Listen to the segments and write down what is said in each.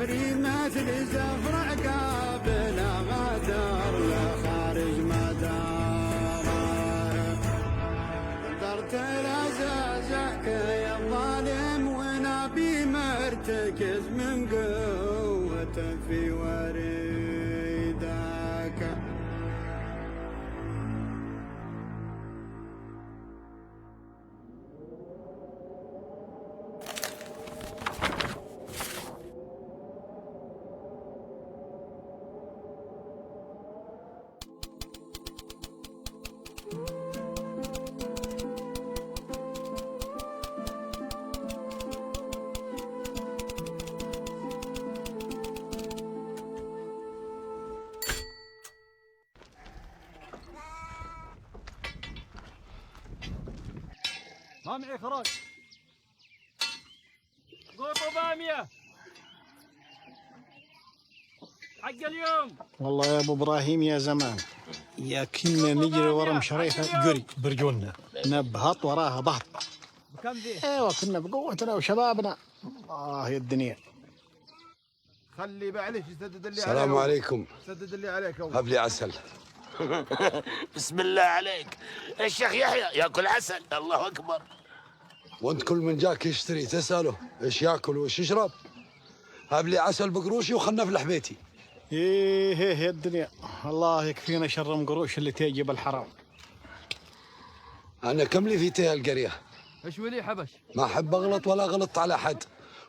عمري مثل زفر عقاب لا غدر لا خارج مدار درت العزازك يا ظالم ونبي مرتكز من قوة في وريدك. ما معي خراج. قوطوا بامية حق اليوم. والله يا ابو ابراهيم يا زمان يا كنا نجري ورا مشريفه جري برجولنا نبهط وراها بهط. بكم ذي؟ ايوه كنا بقوتنا وشبابنا. الله يا الدنيا. خلي معلش يسدد اللي عليك. السلام عليكم. سدد اللي عليك أول. هب لي عسل. بسم الله عليك. الشيخ يحيى ياكل عسل. الله اكبر. وانت كل من جاك يشتري تساله ايش ياكل وايش يشرب. هب لي عسل بقروشي وخلنا نفلح بيتي. ايه يا الدنيا الله يكفينا شر مقروش اللي تيجي بالحرام. انا كم لي في تيه القريه. ايش ولي حبش؟ ما احب اغلط ولا غلطت على حد،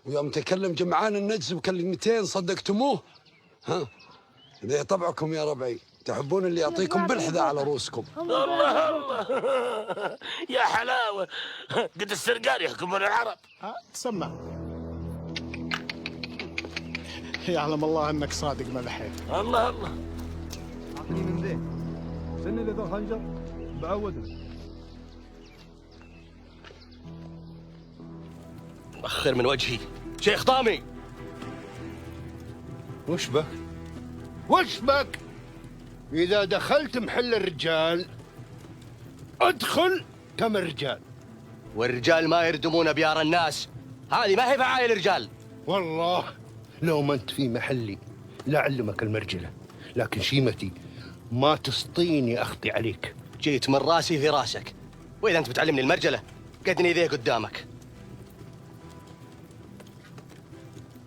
ويوم تكلم جمعان النجس بكلمتين صدقتموه. ها ذي طبعكم يا ربعي، تحبون اللي يعطيكم بالحذاء على رؤوسكم. الله الله يا حلاوه. قد السرقان يحكمون العرب. تسمع يعلم الله انك صادق ملحين. الله الله. عقلي من ذي سن اللي ذا الخنجر بعوده. أخر من وجهي شيخ طامي. وش بك؟ وش بك؟ إذا دخلت محل الرجال ادخل كما الرجال. والرجال ما يردمون بيار الناس، هذه ما هي فعايل رجال. والله لو ما انت في محلي لأعلمك المرجلة، لكن شيمتي ما تسطيني أخطي عليك. جيت من راسي في راسك، وإذا أنت بتعلمني المرجلة قدني ذي قدامك.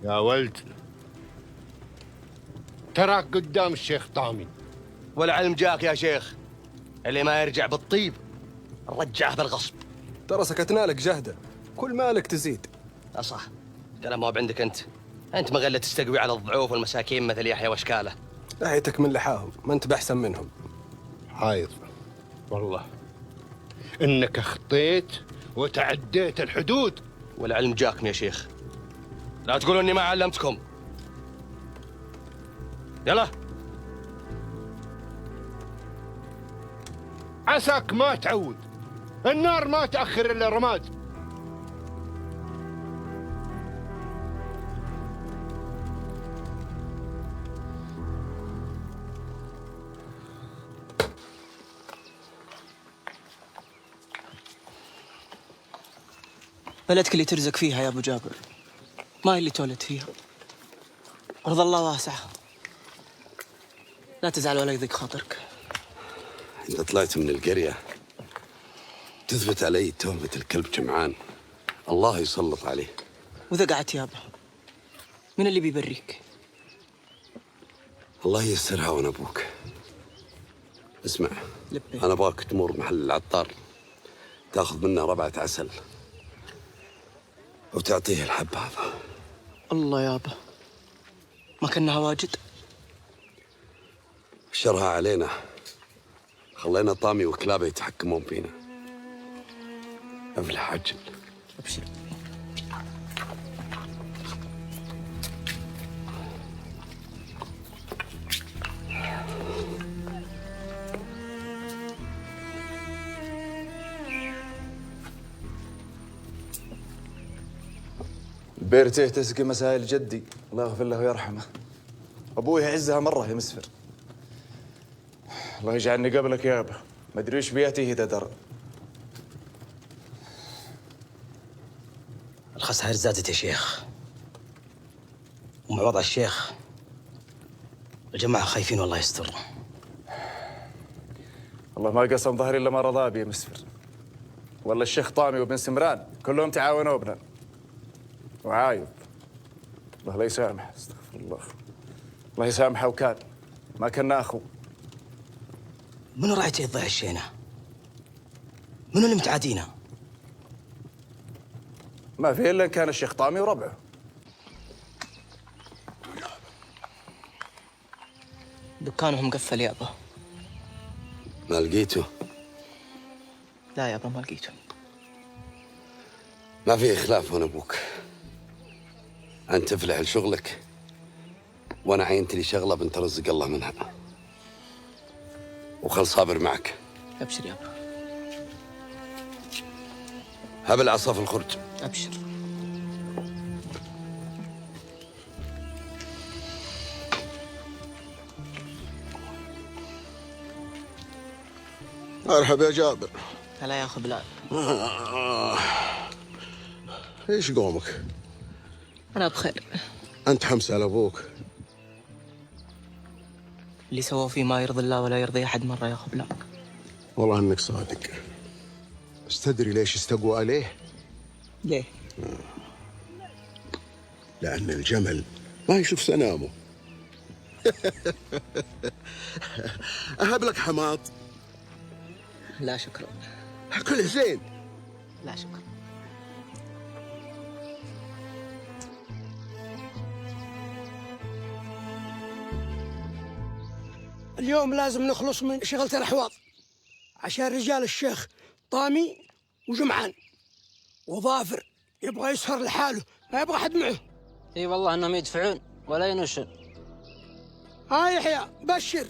يا ولد تراك قدام الشيخ طامي. والعلم جاك يا شيخ، اللي ما يرجع بالطيب نرجعه بالغصب. ترى سكتنا لك جهده، كل مالك تزيد. صح، كلام ما عندك انت مغلة تستقوي على الضعوف والمساكين مثل يحيى واشكاله. لحيتك من لحاهم، ما انت باحسن منهم. حايض والله انك اخطيت وتعديت الحدود. والعلم جاكم يا شيخ، لا تقولوا اني ما علمتكم. يلا عساك ما تعود، النار ما تأخر إلا رماد. بلدك اللي ترزق فيها يا أبو جابر، ما هي اللي تولد فيها. أرض الله واسعة، لا تزعل ولا يضيق خاطرك. إذا طلعت من القرية تثبت علي تهمة الكلب جمعان، الله يسلط عليه. وإذا قعدت يابا من اللي بيبريك؟ الله ييسرها وأنا أبوك. اسمع، لبي. أنا أبغاك تمر محل العطار، تاخذ منه ربعة عسل وتعطيه الحب هذا. الله يابا، ما كنا واجد. شرها علينا، خلينا طامي وكلابه يتحكمون فينا. افلح عجل. ابشر. بيرته تسقي مسائل جدي، الله يغفر له ويرحمه. ابوي يعزها مره يا مسفر. الله يجعلني قبلك يابا، ما ادري وش بياتيه اذا درى. الخسائر زادت يا شيخ، ومع وضع الشيخ الجماعة خايفين والله يستر. والله ما قسم ظهري إلا ما رضى بي مسفر. والله الشيخ طامي وابن سمران كلهم تعاونوا بنا. وعايب الله لا يسامح، استغفر الله. الله يسامحه وكان ما كنا أخو. منو رايته يضيع الشينة؟ منو اللي متعادينا؟ ما في إلا كان الشيخ طامي وربعه. دكانهم مقفل يابا. ما لقيته؟ لا يابا ما لقيته. ما في خلاف هنا ابوك. انت تفلح لشغلك وانا عينت لي شغله بنت رزق الله منها، وخل صابر معك. ابشر يابا. هب العصا في الخرج. ابشر. مرحبا يا جابر. هلا يا اخو بلال. ايش قومك؟ انا بخير. انت حمس على ابوك. اللي سووا فيه ما يرضي الله ولا يرضي احد مره يا اخو بلال. والله انك صادق. بس تدري ليش استقوا عليه؟ ليه؟ لأن الجمل ما يشوف سنامه. أهب لك حماط؟ لا شكرا. كله زين. لا شكرا. اليوم لازم نخلص من شغلة الأحواض عشان رجال الشيخ طامي وجمعان وظافر يبغى يسهر لحاله، ما يبغى حد معه. اي والله انهم يدفعون ولا ينوشون. ها يحيى بشر.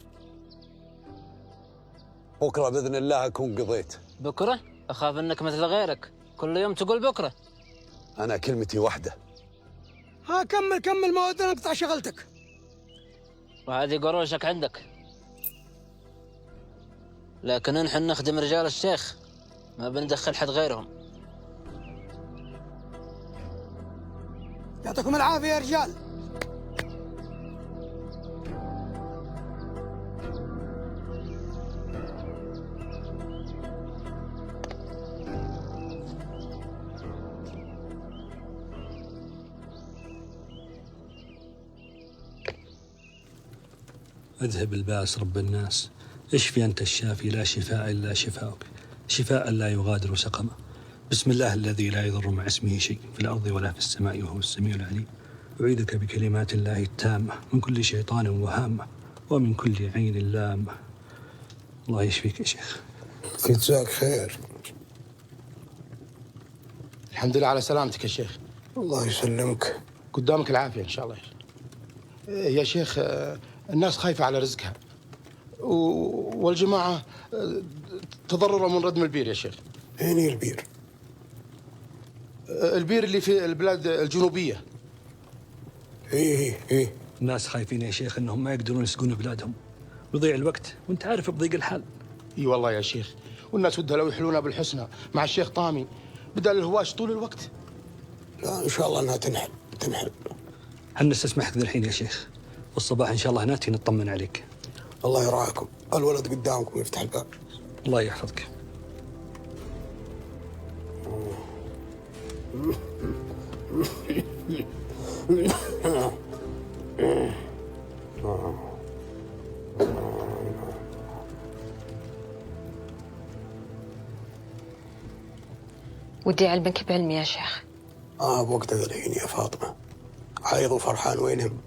بكره باذن الله اكون قضيت. بكره؟ اخاف انك مثل غيرك كل يوم تقول بكره. انا كلمتي واحده. ها كمل ما ودنا نقطع شغلتك. وهذه قروشك عندك. لكن نحن نخدم رجال الشيخ، ما بندخل حد غيرهم. يعطيكم العافية يا رجال. اذهب الباس رب الناس، اشفي أنت الشافي لا شفاء إلا شفاؤك، شفاء لا يغادر سقما. بسم الله الذي لا يضر مع اسمه شيء في الأرض ولا في السماء وهو السميع العليم. أعيذك بكلمات الله التامة من كل شيطان وهامة ومن كل عين لامة. الله يشفيك يا شيخ. جزاك خير. الحمد لله على سلامتك يا شيخ. الله يسلمك. قدامك العافية إن شاء الله. يا شيخ الناس خايفة على رزقها والجماعة تضرروا من ردم البير يا شيخ. أين البير؟ البير اللي في البلاد الجنوبية. إيه الناس خايفين يا شيخ إنهم ما يقدرون يسقون بلادهم ويضيع الوقت، وأنت عارف بضيق الحال. إي والله يا شيخ، والناس ودها لو يحلونا بالحسنى مع الشيخ طامي بدل الهواش طول الوقت. لا إن شاء الله أنها تنحل. حنا نستسمحك ذا الحين يا شيخ، والصباح إن شاء الله ناتي نطمن عليك. الله يراعيكم. الولد قدامكم يفتح الباب. الله يحفظك. ودي علمك بعلمي يا شيخ. بوقت ذا الحين يا فاطمة. عايض وفرحان وينهم؟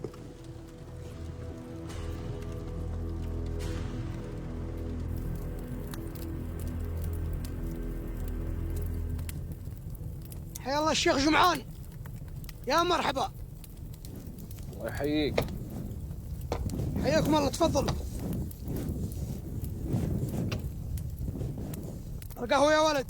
حيا الله الشيخ جمعان. يا مرحبا. الله يحييك. حياكم الله تفضلوا. القهوة يا ولد.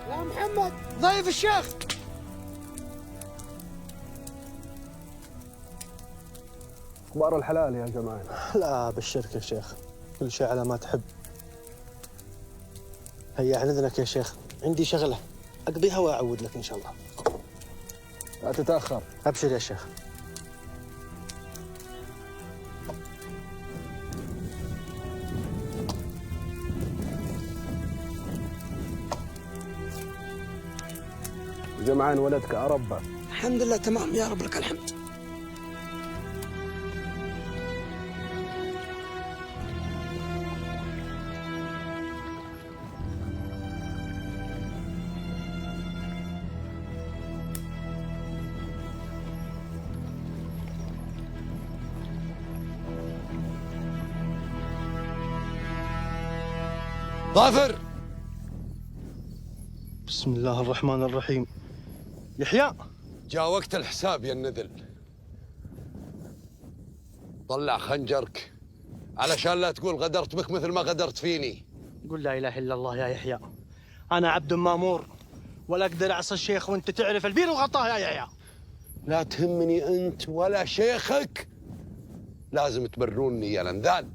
يا محمد ضيف الشيخ. اخبار الحلال يا جماعه؟ لا بالشرك يا شيخ، كل شيء على ما تحب. هيا عن اذنك يا شيخ، عندي شغله اقضيها واعود لك ان شاء الله. لا تتاخر. ابشر يا شيخ. جمعان ولدك أربى. الحمد لله تمام يا رب لك الحمد. ظافر. بسم الله الرحمن الرحيم. يحيى، جاء وقت الحساب يا النذل. طلع خنجرك علشان لا تقول غدرت بك مثل ما غدرت فيني. قل لا اله الا الله يا يحيى. انا عبد مامور ولا اقدر اعصى الشيخ، وانت تعرف البير وغطاه يا يحيى. لا تهمني انت ولا شيخك، لازم تبروني يا لنذال.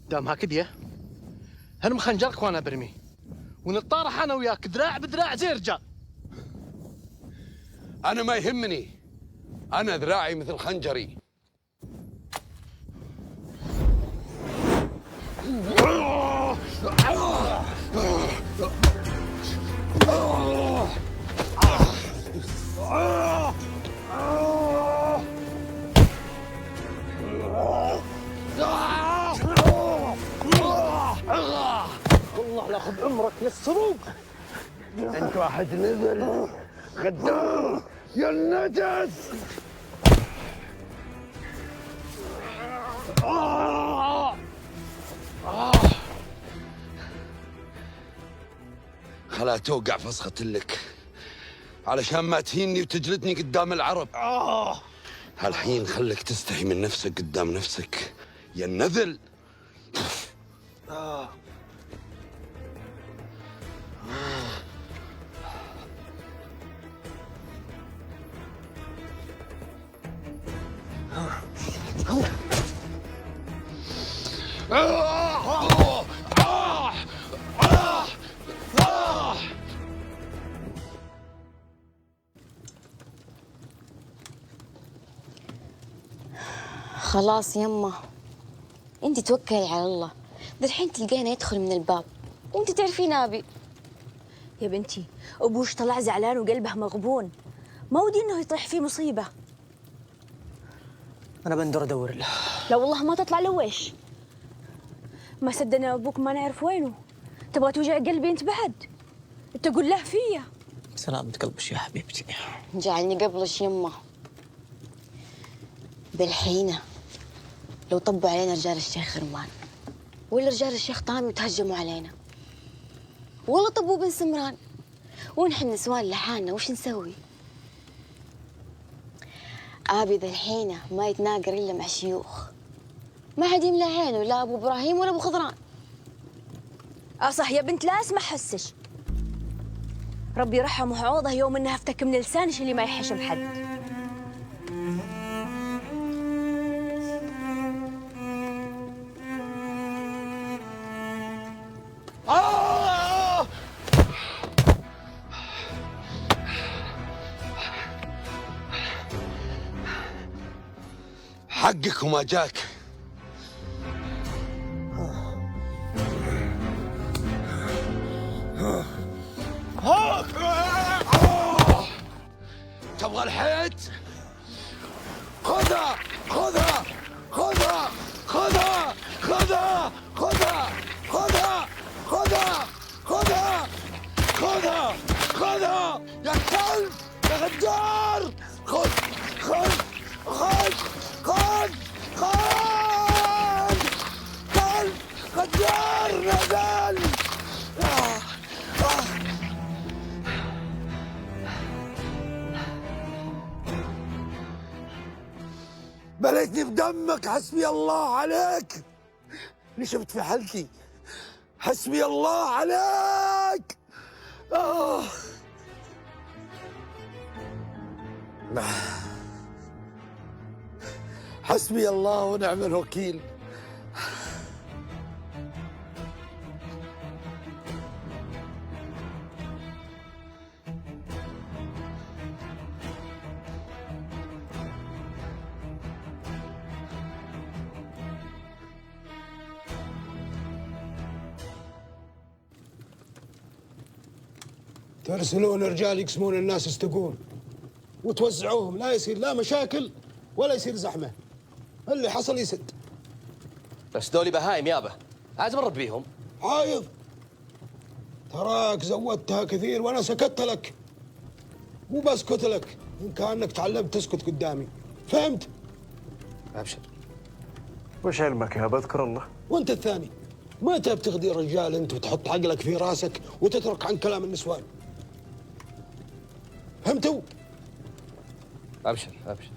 دام هكذا هرم خنجرك وانا برميه، ونتطارح انا وياك دراع بدراع زي رجال. انا ما يهمني، انا ذراعي مثل خنجري. والله لا خذ عمرك يا السروق. انت واحد نزل غدار يا النجس. خلا توقع فسخة لك علشان ما تهيني وتجلدني قدام العرب. هالحين خلك تستحي من نفسك قدام نفسك يا النذل. خلاص يمه، انت توكلي على الله. دحين تلقينا يدخل من الباب وانت تعرفين ابي. يا بنتي ابوش طلع زعلان وقلبه مغبون، ما ودي انه يطيح فيه مصيبه. انا بندر ادور له. لا والله ما تطلع له ويش. ما صدقنا ابوك ما نعرف وينه. تبغى توجع قلبي انت بعد؟ تقول له فيا. سلامة قلبك يا حبيبتي. جعلني قبلش يمه. بالحينه لو طبوا علينا رجال الشيخ غرمان ولا رجال الشيخ طامي وتهجموا علينا، والله طبوا بن سمران ونحن نسوان لحالنا، وش نسوي؟ ابي ذا الحينه ما يتناقر الا مع شيوخ، ما حد يملى عينه، لا ابو ابراهيم ولا ابو خضران. صح يا بنت، لا اسمع حسش. ربي يرحمه عوضه يوم انها افتك من لسانش اللي ما يحشم حد. حقك وما جاك. تبغى الحيط؟ خذها خذها خذها خذها خذها خذها خذها خذها خذها خذها خذها يا كلب يا غدار. خذ خذ خذ خذ خذ كلب غدار نزل. بليتني بدمك. حسبي الله عليك. نشفت في حلقي. حسبي الله عليك. حسبي الله ونعم الوكيل. ترسلون رجال يقسمون الناس استقون وتوزعوهم، لا يصير لا مشاكل ولا يصير زحمه، اللي حصل يسد. بس دولي بهايم يابا، لازم نرد بيهم. عايض، تراك زودتها كثير وانا سكت لك، مو بسكت لك ان كانك تعلمت تسكت قدامي، فهمت؟ ابشر. وش علمك يا بذكر الله؟ وانت الثاني، متى بتغدي رجال انت وتحط عقلك في راسك وتترك عن كلام النسوان؟ فهمتوا؟ ابشر ابشر.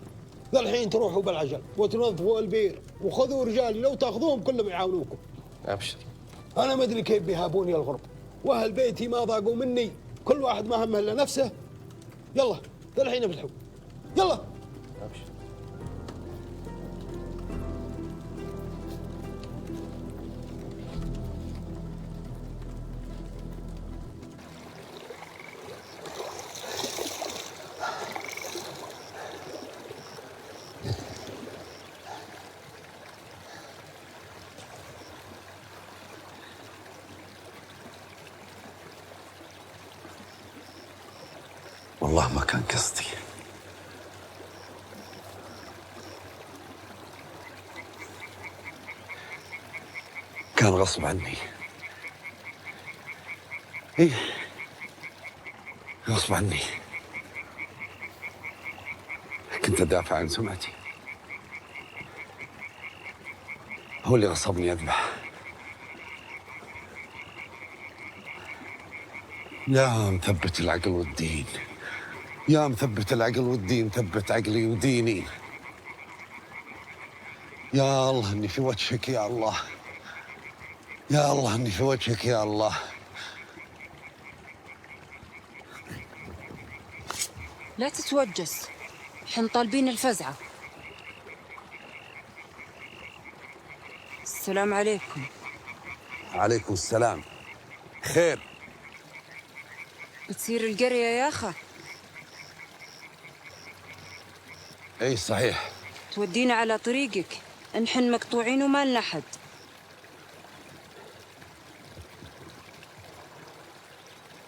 ذا الحين تروحوا بالعجل وتنظفوا البير وخذوا رجال لو تاخذوهم كلهم يعاونوكم. ابشر. انا ما ادري كيف بيهابوني الغرب، واهل بيتي ما ضاقوا مني، كل واحد ما همه الا نفسه. يلا ذا الحين افلحوا، يلا. ابشر. والله ما كان قصدي. كان غصب عني. ايه غصب عني. كنت ادافع عن سمعتي. هو اللي غصبني اذبح. يا مثبت العقل والدين، يا مثبت العقل والدين، ثبت عقلي وديني. يا الله اني في وجهك يا الله، يا الله اني في وجهك يا الله. لا تتوجس، حن طالبين الفزعة. السلام عليكم. عليكم السلام. خير؟ بتصير القرية يا أخا؟ اي صحيح. تودينا على طريقك، نحن مقطوعين وما لنا حد.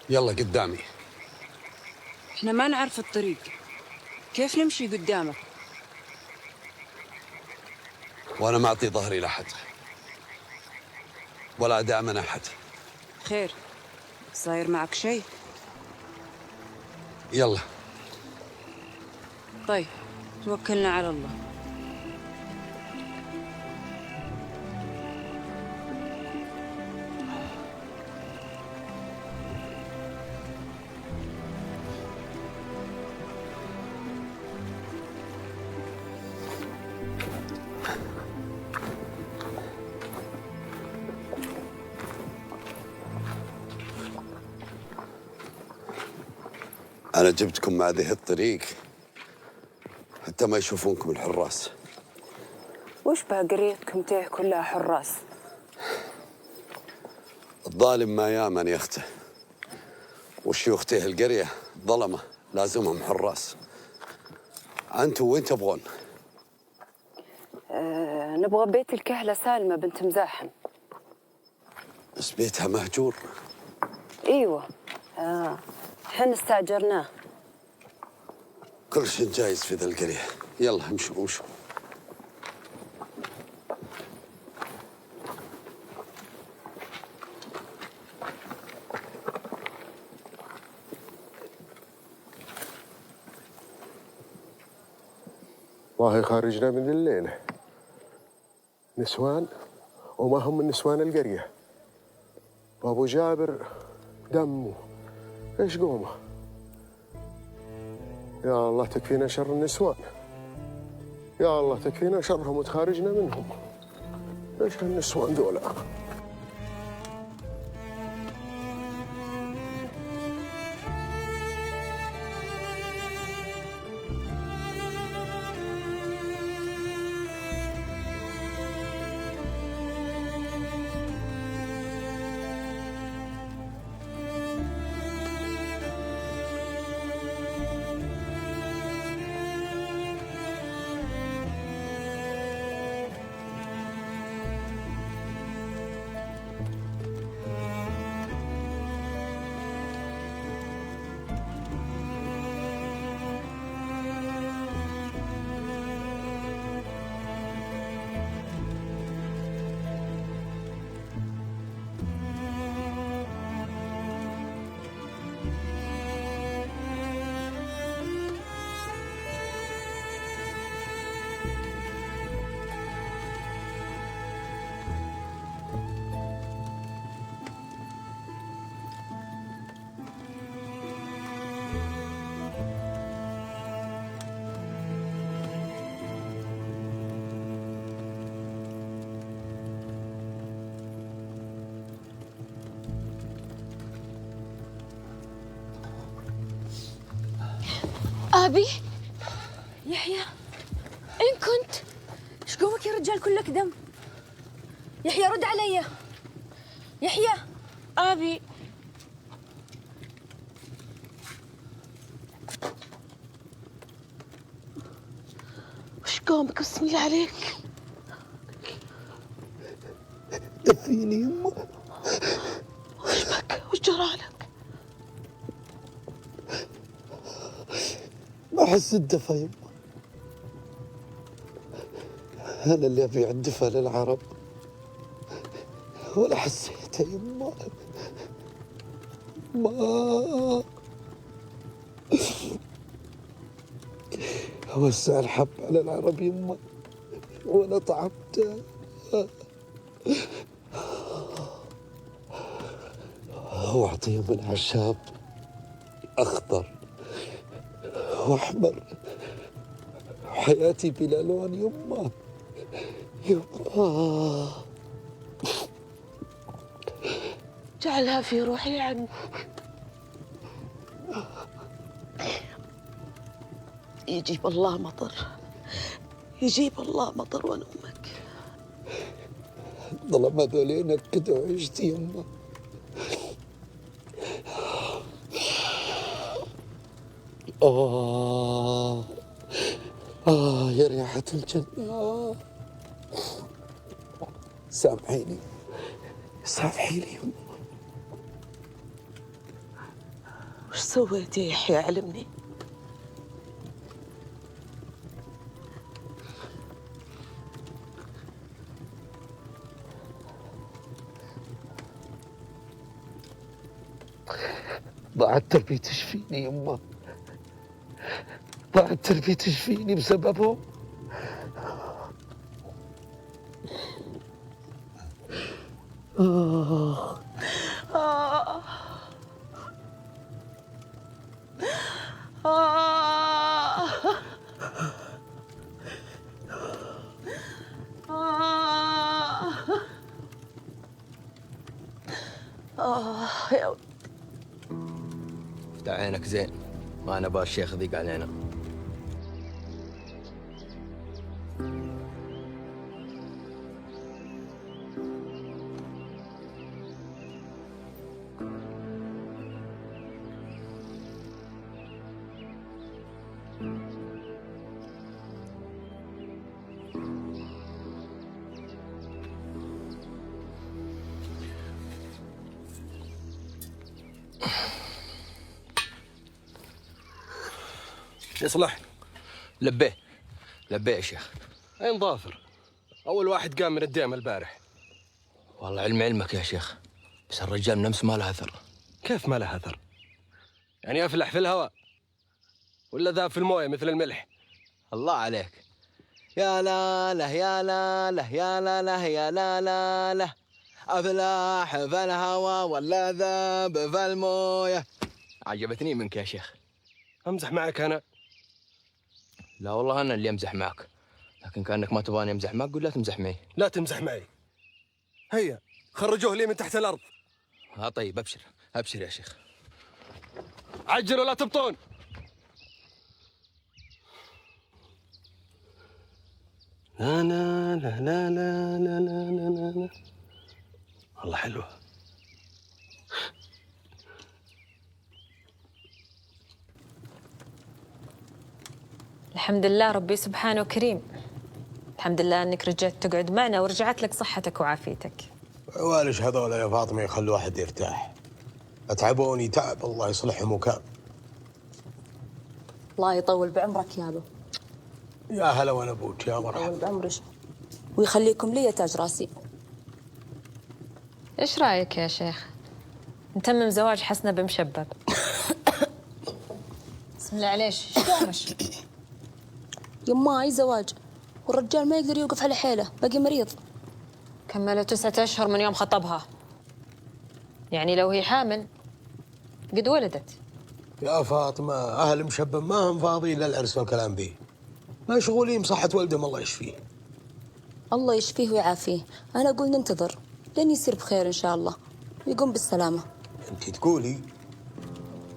يلا قدامي. احنا ما نعرف الطريق، كيف نمشي قدامك؟ وانا ما اعطي ظهري لاحد ولا دائما احد. خير، صاير معك شيء؟ يلا. طيب توكلنا على الله. أنا جبتكم مع ذه الطريق حتى ما يشوفونكم الحراس. وش بها قريتكم تيه كلها حراس؟ الظالم ما يامن يا أخته، والشيوخ تيه القرية ظلمة لازمهم حراس. أنتوا وين تبغون؟ نبغى بيت الكهلة سالمة بنت مزاحم. بس بيتها مهجور. ايوه حن استاجرناه. كل شيء جايز في ذا القرية. يلا امشوا امشوا. والله خارجنا من الليلة نسوان وما هم من نسوان القرية، وابو جابر دمه ايش قومه. يا الله تكفينا شر النسوان، يا الله تكفينا شرهم وتخارجنا منهم. ايش هالنسوان ذولا؟ أبي يحيى، إن كنت إيش قومك يا رجال كلك دم؟ يحيى رد علي. يحيى أبي وش قومك بسم الله عليك؟ دفيني يمه. وش بك؟ وش جرالك؟ ما أحس الدفى يمه. أنا اللي أبيع الدفى للعرب ولا حسيته يمه. ما أوسع الحب على العرب يمه ولا طعمته. وأعطيهم الأعشاب أخضر وأحمر، وحياتي بلا لون يمه. يمه جعلها في روحي عنك. يجيب الله مطر، يجيب الله مطر ونومك. ظلم هذولين كده وعشت يمه. يا ريحة الجنة. سامحيني سامحيني يمه. وش سويت يا يحيى؟ علمني. ضاعت تربية تشفيني يمه. ضاعت تربية تشفيني بسببهم. يا ولد. افتح عينك زين، ما انا با الشيخ ذيق علينا. يصلح. لبيه لبيه يا شيخ. أين ظافر؟ أول واحد قام من الديم البارح. والله علمك يا شيخ، بس الرجال من أمس ما له أثر. كيف ما له أثر؟ يعني أفلح في الهواء ولا ذاب في المويه مثل الملح؟ الله عليك. يا لا له يا لا له يا لا له يا لا لا له، أفلاح في الهوى ولا ذاب في المويه. عجبتني منك يا شيخ. أمزح معك أنا؟ لا والله أنا اللي أمزح معك، لكن كأنك ما تبغاني أمزح معك قول لا تمزح معي. لا تمزح معي. هيا خرجوه لي من تحت الأرض. طيب أبشر أبشر يا شيخ. عجلوا لا تبطون. لا لا لا لا لا لا لا لا لا. والله حلوة. الحمد لله ربي سبحانه كريم. الحمد لله انك رجعت تقعد معنا ورجعت لك صحتك وعافيتك. عوالش هذول يا فاطمه يخلوا واحد يرتاح. اتعبوني تعب الله يصلحهم وكان. الله يطول بعمرك يا ابو. يا هلا وانا ابوك يا مرحبا. يطول بعمرك ويخليكم لي يا تاج راسي. ايش رايك يا شيخ؟ نتمم زواج حسنه بمشبب. بسم الله عليش، ايش قومش؟ يما اي زواج والرجال ما يقدر يوقف على حيله، باقي مريض. كملوا 9 أشهر من يوم خطبها، يعني لو هي حامل قد ولدت. يا فاطمه اهل مشبب ما هم فاضيين للعرس والكلام به، مشغولين بصحه ولدهم الله يشفيه. الله يشفيه ويعافيه، انا اقول ننتظر لين يصير بخير ان شاء الله ويقوم بالسلامه. انت تقولي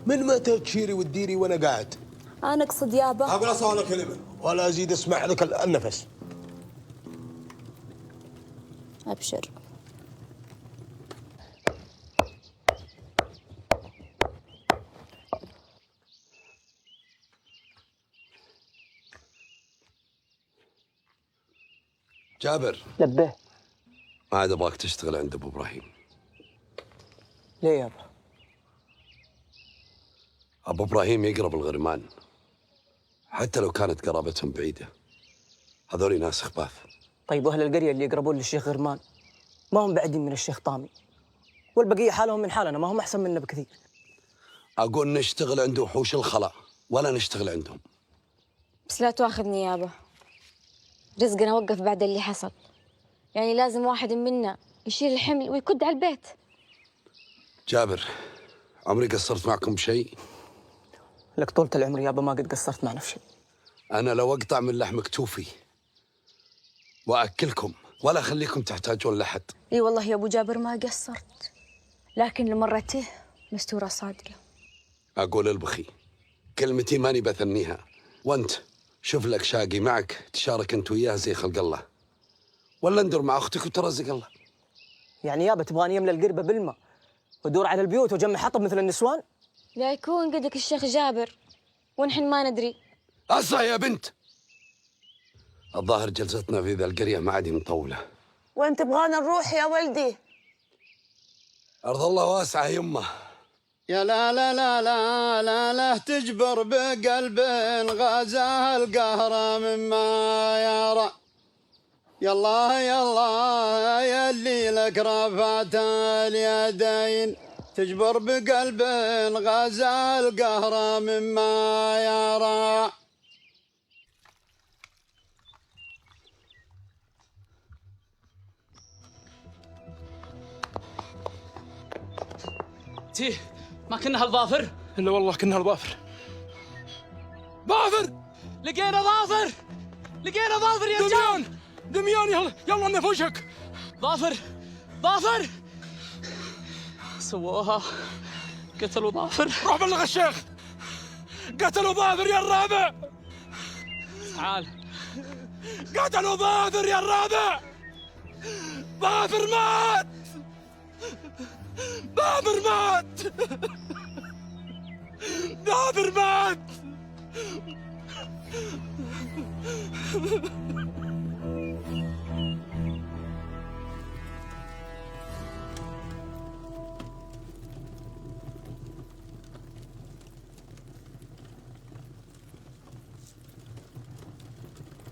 من متى تشيري وتديري وانا قاعد؟ أنا أقصد يابا. أقول أصلا كلمة ولا أزيد أسمع لك النفس. أبشر. جابر. لبيه. ما عاد ابغاك تشتغل عند ابو ابراهيم. ليه يابا؟ ابو ابراهيم يقرب الغرمان، حتى لو كانت قرابتهم بعيده. هذول ناس خباث. طيب واهل القريه اللي يقربون للشيخ غرمان ما هم بعدين من الشيخ طامي، والبقيه حالهم من حالنا، ما هم احسن منا بكثير. اقول نشتغل عند وحوش الخلا ولا نشتغل عندهم. بس لا تواخذني يابا، رزقنا وقف بعد اللي حصل. يعني لازم واحد منا يشيل الحمل ويكد على البيت. جابر، عمري قصرت معكم بشيء؟ لك طولة العمر يابا ما قد قصرت معنا في شيء. أنا لو أقطع من لحم كتوفي وأكلكم ولا أخليكم تحتاجون لحد. اي والله يا ابو جابر ما قصرت، لكن لمرته مستوره صادقه. أقول البخي كلمتي ماني بثنيها، وأنت شوف لك شاقي معك تشارك أنت وياه زي خلق الله، ولا اندر مع أختك وترزق الله. يعني يابا تبغاني يملى القربة بالماء ودور على البيوت وجمع حطب مثل النسوان؟ لا يكون قدك الشيخ جابر ونحن ما ندري. أسرع يا بنت. الظاهر جلستنا في ذا القرية ما عاد مطولة. وين تبغانا نروح يا ولدي؟ أرض الله واسعة يمه. يا لا لا لا لا لا لا تجبر بقلب غازاه القهر مما يرى. يلا يلا يا اللي لك رفعت اليدين، تجبر بقلب غازاه القهر مما يرى. تيه ما كنا هالظافر؟ الا والله كنا هالظافر. ظافر! لقينا ظافر! لقينا ظافر يا رجال! دميان يلا يلا نفوشك. ظافر! ظافر! سووها، قتلوا ظافر. روح بلغ الشيخ، قتلوا ظافر يا الرابع. تعال. قتلوا ظافر يا الرابع. ظافر مات. ظافر مات. ظافر مات.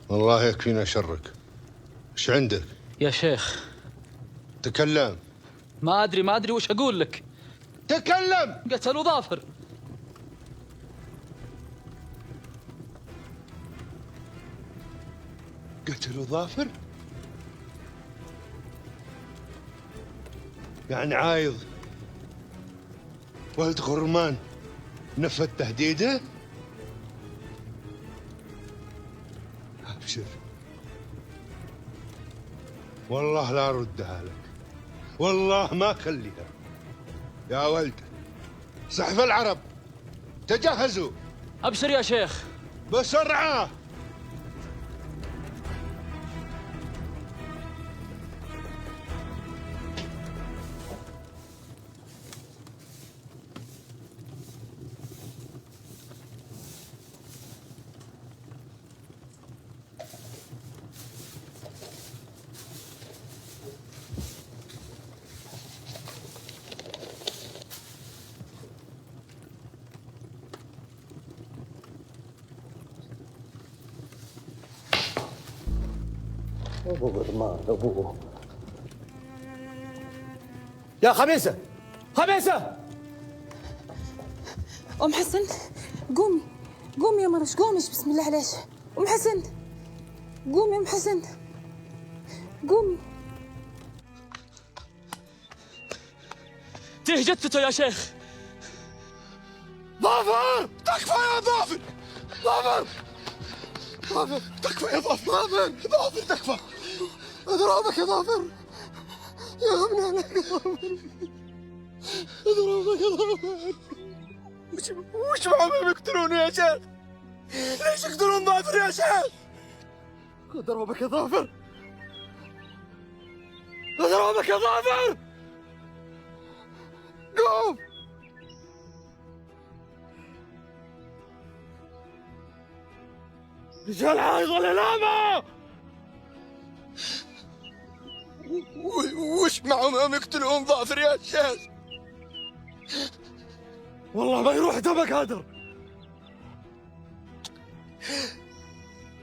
والله يكفينا شرك. ايش عندك؟ يا شيخ تكلم. ما ادري وش اقول لك. تكلم. قتلوا ظافر. قتلوا ظافر؟ يعني عايض ولد غرمان نفذ تهديده؟ ابشر، والله لا اردها لك، والله ما اخليها. يا ولد صحف العرب تجهزوا. ابشر يا شيخ. بسرعه. ابو غرمان ابوه. يا خميسه خميسه. ام حسن قومي قومي يا مرش، قومي بسم الله عليك. ام حسن قومي. ام حسن قومي. تيه جثته يا شيخ. ظافر تكفى يا ظافر. ظافر ظافر تكفى يا ظافر. ظافر تكفى. اضربك يا ظافر. يا غبنا لك يا ظافر. اضربك يا ظافر. وش معهم يقتلوني يا شيخ؟ ليش يقتلون ظافر يا شيخ؟ اضربك يا ظافر، اضربك يا ظافر. قوم. رجال عايضة الإمامة. وش معهم يوم يقتلون ظافر يا شيخ؟ والله ما يروح دمك هدر.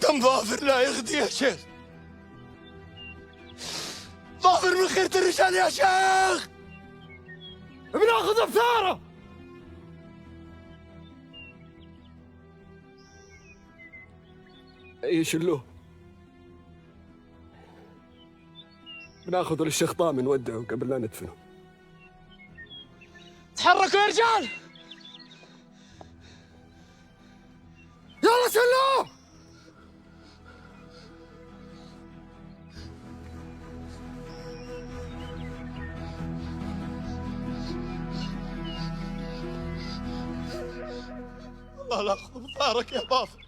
دم ظافر لا يغدي يا شيخ. ظافر من خيرة الرجال يا شيخ. بناخذ بثاره. يشلوه، بناخذه للشيخ طامي نودعه قبل لا ندفنه. تحركوا يا رجال. يلا شلوه. الله لا ياخذ بثارك يا ظافر.